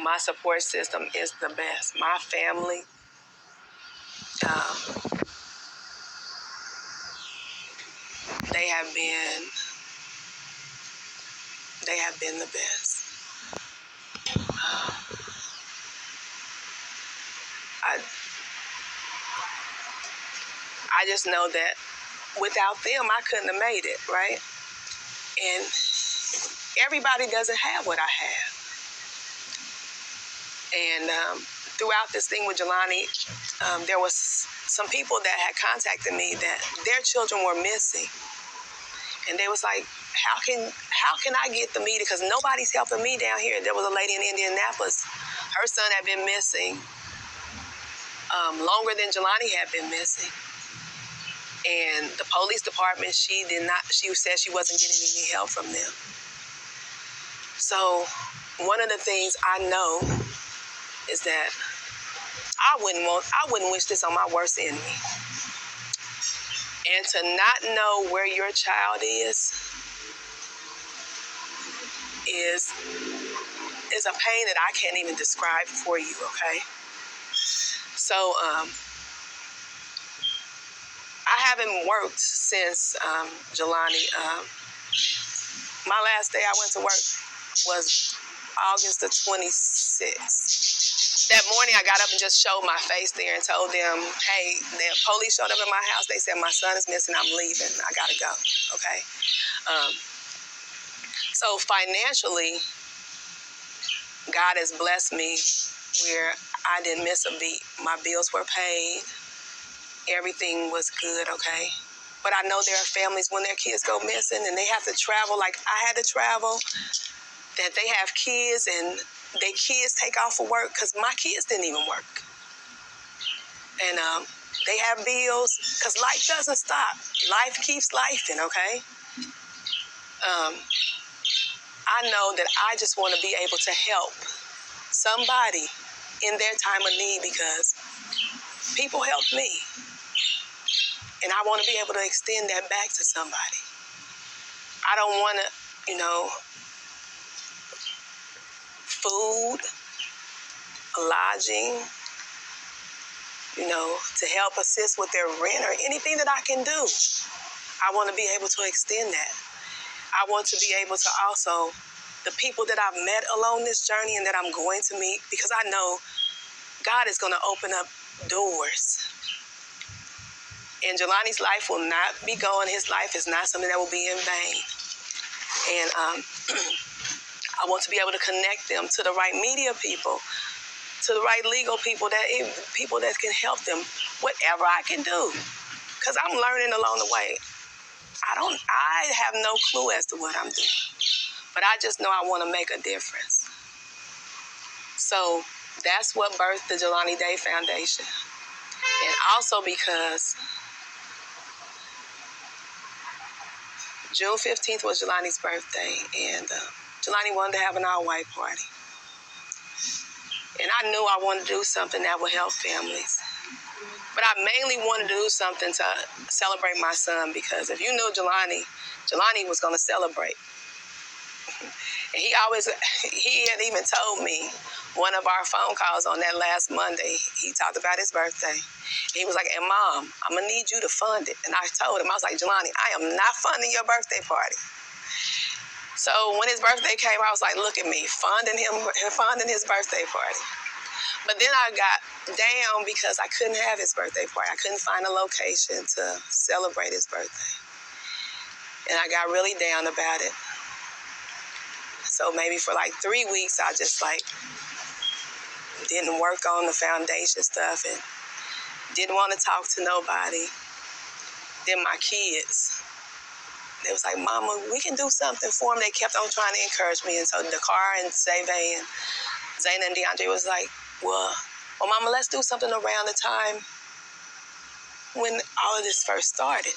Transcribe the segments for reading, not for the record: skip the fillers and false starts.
my support system is the best. My family, they have been the best. I just know that without them, I couldn't have made it, right? And everybody doesn't have what I have. And throughout this thing with Jelani, there was some people that had contacted me that their children were missing. And they was like, how can I get the media? Because nobody's helping me down here. There was a lady in Indianapolis. Her son had been missing longer than Jelani had been missing. And the police department, she said she wasn't getting any help from them. So one of the things I know is that I wouldn't wish this on my worst enemy. And to not know where your child is a pain that I can't even describe for you, okay? So I haven't worked since Jelani. My last day I went to work was August the 26th. That morning I got up and just showed my face there and told them, hey, the police showed up at my house. They said my son is missing. I'm leaving. I gotta go, okay? So financially, God has blessed me where I didn't miss a beat. My bills were paid. Everything was good, okay? But I know there are families when their kids go missing and they have to travel like I had to travel, that they have kids and their kids take off for work because my kids didn't even work. And they have bills because life doesn't stop. Life keeps lifing, okay? I know that I just want to be able to help somebody in their time of need because people helped me. And I want to be able to extend that back to somebody. I don't want to, food, lodging, to help assist with their rent or anything that I can do. I want to be able to extend that. I want to be able to also, the people that I've met along this journey and that I'm going to meet, because I know God is going to open up doors. And Jelani's life will not be gone. His life is not something that will be in vain. And I want to be able to connect them to the right media people, to the right legal people, people that can help them, whatever I can do. Because I'm learning along the way. I have no clue as to what I'm doing. But I just know I want to make a difference. So that's what birthed the Jelani Day Foundation. And also because June 15th was Jelani's birthday, and Jelani wanted to have an all-white party. And I knew I wanted to do something that would help families. But I mainly wanted to do something to celebrate my son, because if you knew Jelani was going to celebrate. And he had even told me one of our phone calls on that last Monday, he talked about his birthday. He was like, and Mom, I'm going to need you to fund it. And I told him, I was like, Jelani, I am not funding your birthday party. So when his birthday came, I was like, look at me, funding his birthday party. But then I got down because I couldn't have his birthday party. I couldn't find a location to celebrate his birthday. And I got really down about it. So maybe for like 3 weeks, I just didn't work on the foundation stuff and didn't want to talk to nobody. Then my kids, they was like, Mama, we can do something for them. They kept on trying to encourage me. And so Dakar and Zayna and DeAndre was like, well, Mama, let's do something around the time when all of this first started.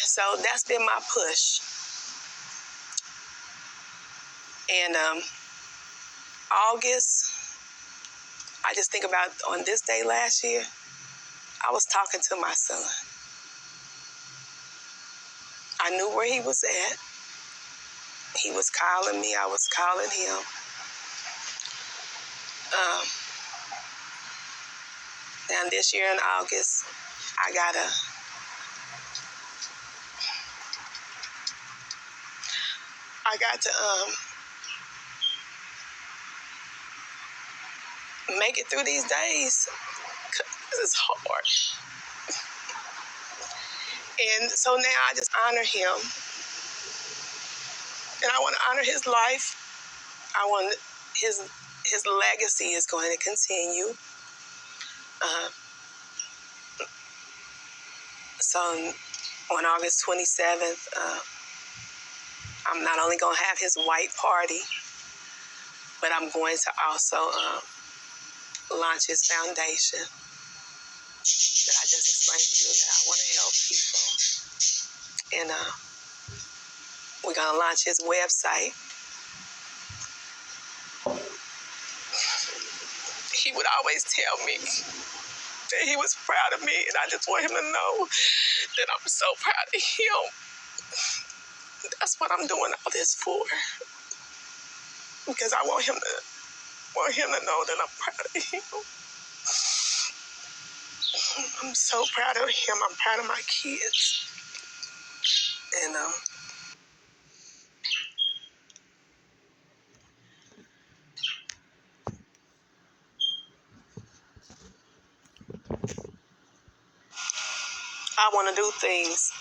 And so that's been my push. And August, I just think about on this day last year, I was talking to my son. I knew where he was at. He was calling me. I was calling him. Now this year in August, I got to make it through these days. 'Cause it's hard. And so now I just honor him. And I want to honor his life. I want his legacy is going to continue. So on August 27th, I'm not only going to have his white party, but I'm going to also launch his foundation that I just explained to you, that I want to help people. And we're going to launch his website. He would always tell me that he was proud of me, and I just want him to know that I'm so proud of him. That's what I'm doing all this for, because I want him to know that I'm proud of him. I'm so proud of him. I'm proud of my kids. And I want to do things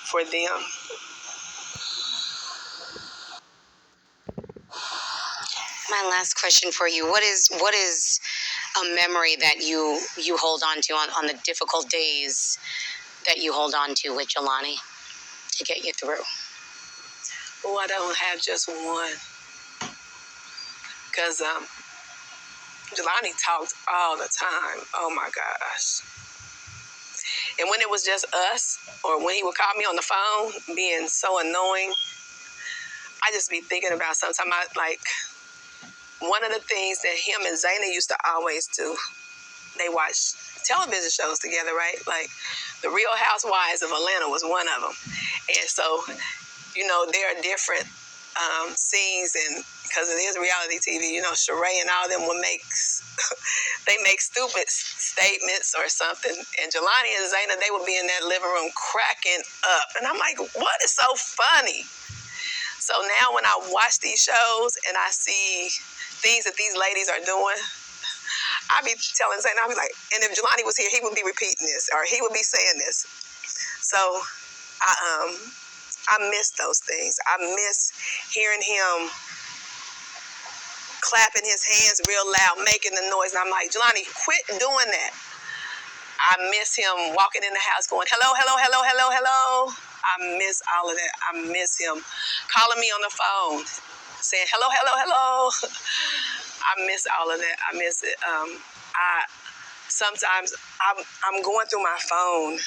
for them. My last question for you: What is a memory that you hold on to on the difficult days that you hold on to with Jelani to get you through? Oh, I don't have just one, because Jelani talked all the time. Oh my gosh. And when it was just us, or when he would call me on the phone, being so annoying, I just be thinking about sometimes, one of the things that him and Zayna used to always do, they watch television shows together, right? Like The Real Housewives of Atlanta was one of them. And so, there are different scenes, and because it is reality TV, Sheree and all them will they make stupid statements or something. And Jelani and Zayna, they would be in that living room cracking up. And I'm like, what is so funny? So now when I watch these shows and I see things that these ladies are doing, I be telling Zayna, I be like, and if Jelani was here, he would be repeating this, or he would be saying this. So I miss those things. I miss hearing him clapping his hands real loud, making the noise. And I'm like, Jelani, quit doing that. I miss him walking in the house going, hello, hello, hello, hello, hello. I miss all of that. I miss him calling me on the phone, saying, hello, hello, hello. I miss all of that. I miss it. Sometimes I'm going through my phone,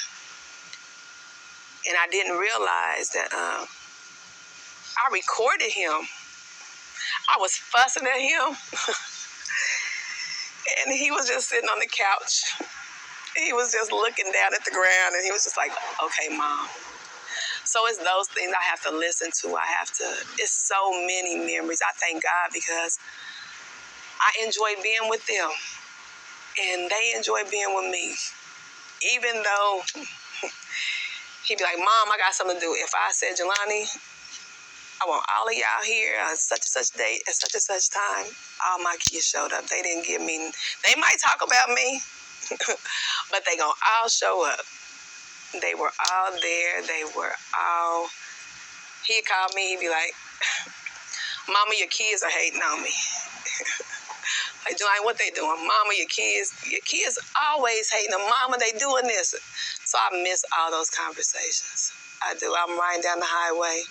and I didn't realize that I recorded him. I was fussing at him, and he was just sitting on the couch. He was just looking down at the ground, and he was just like, okay, Mom. So it's those things I have to listen to. It's so many memories. I thank God, because I enjoy being with them, and they enjoy being with me. Even though he'd be like, Mom, I got something to do. If I said, Jelani, I want all of y'all here on such and such date at such and such time, all my kids showed up. They didn't give me, they might talk about me, but they gonna all show up. They were all there. He'd call me, he'd be like, Mama, your kids are hating on me. Like, Jelani, what they doing? Mama, your kids always hating on Mama, they doing this. So I miss all those conversations. I do. I'm riding down the highway,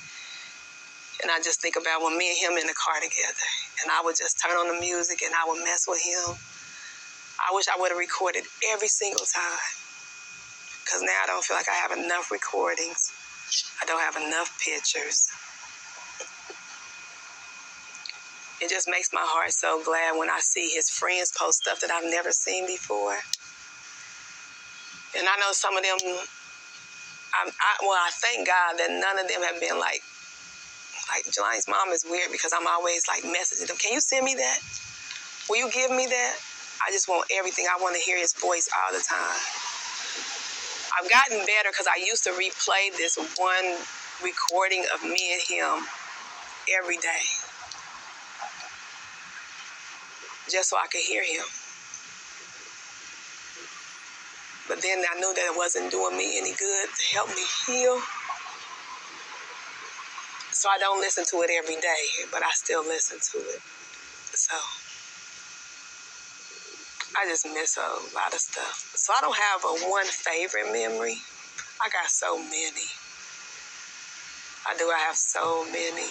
and I just think about when me and him in the car together, and I would just turn on the music and I would mess with him. I wish I would have recorded every single time, because now I don't feel like I have enough recordings. I don't have enough pictures. It just makes my heart so glad when I see his friends post stuff that I've never seen before. And I know some of them, I thank God that none of them have been like Like, Jelani's mom is weird because I'm always like messaging them. Can you send me that? Will you give me that? I just want everything. I want to hear his voice all the time. I've gotten better because I used to replay this one recording of me and him every day just so I could hear him. But then I knew that it wasn't doing me any good to help me heal. So I don't listen to it every day, but I still listen to it. So I just miss a lot of stuff. So I don't have a one favorite memory. I got so many. I have so many.